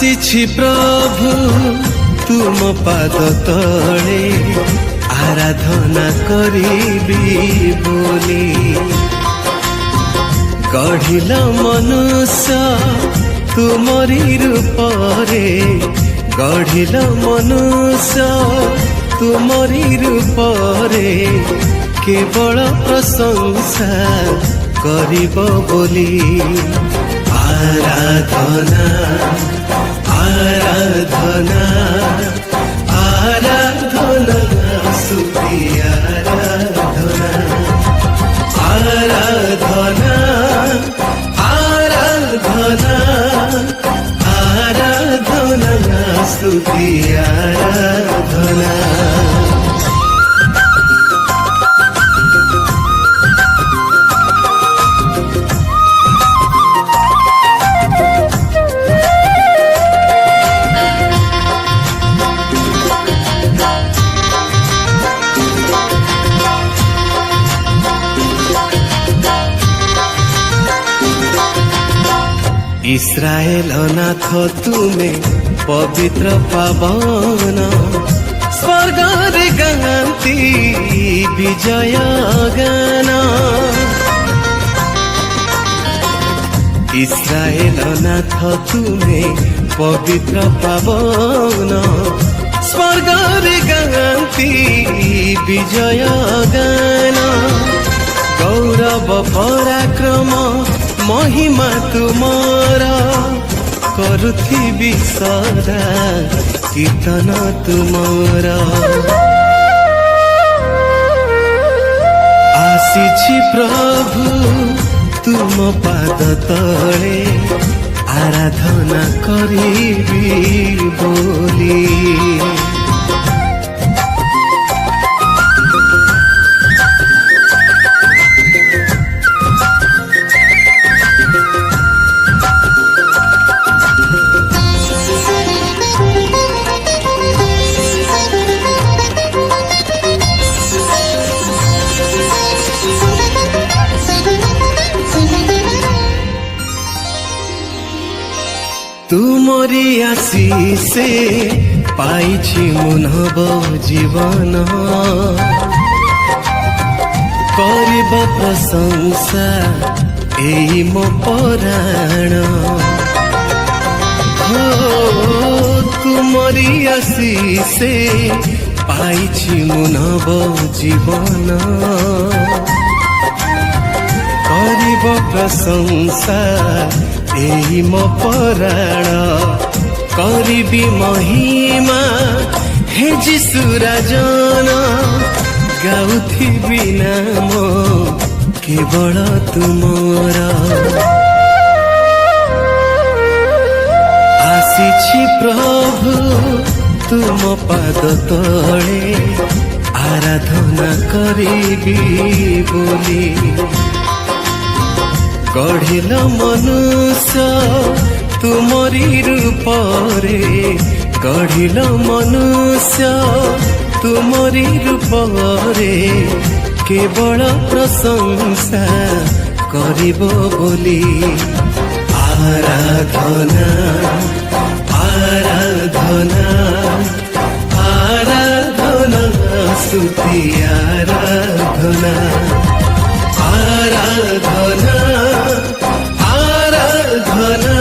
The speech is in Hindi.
आसीछि प्रभु तुम पाद तले आराधना करिबी बोली गढ़िल मनुष्य तुमरी रूपरे गढ़िल मनुष्य तुमरी रूपरे केवल प्रशंसा करिब बोली आराधना आराधना आराधना स्तुति आराधना आराधना आराधना आराधना स्तुति आराधना इस्राएल नाथ तुमे पवित्र पावन स्वर्ग रे गांती विजय गान इस्राएल नाथ तुमे पवित्र पावन स्वर्ग रे गांती विजय गान गौरव पराक्रम महिमा तुमरा करुथिबी सदा कीर्तन तुमरा आसीछि प्रभु तुम पाद तले आराधना करिबी बोली तुमरी आशीषे पाइछि मुनब जीवन करिब प्रशंसा एई मो पराण हो तुमरी आशीषे पाइछि मुनब जीवन करिब प्रशंसा एही मो पराण करिबी महिमा हे जीशु राजन गाउथिबी नाम केवल तुमरा आसीछि प्रभु तुम पाद तले आराधना करिबी बोली गढ़िल मनुष्य तुमरी रूपरे गढ़िल मनुष्य तुमरी रूपरे केवल प्रशंसा करिब बोली आराधना आराधना आराधना स्तुति आराधना आराधना आराधना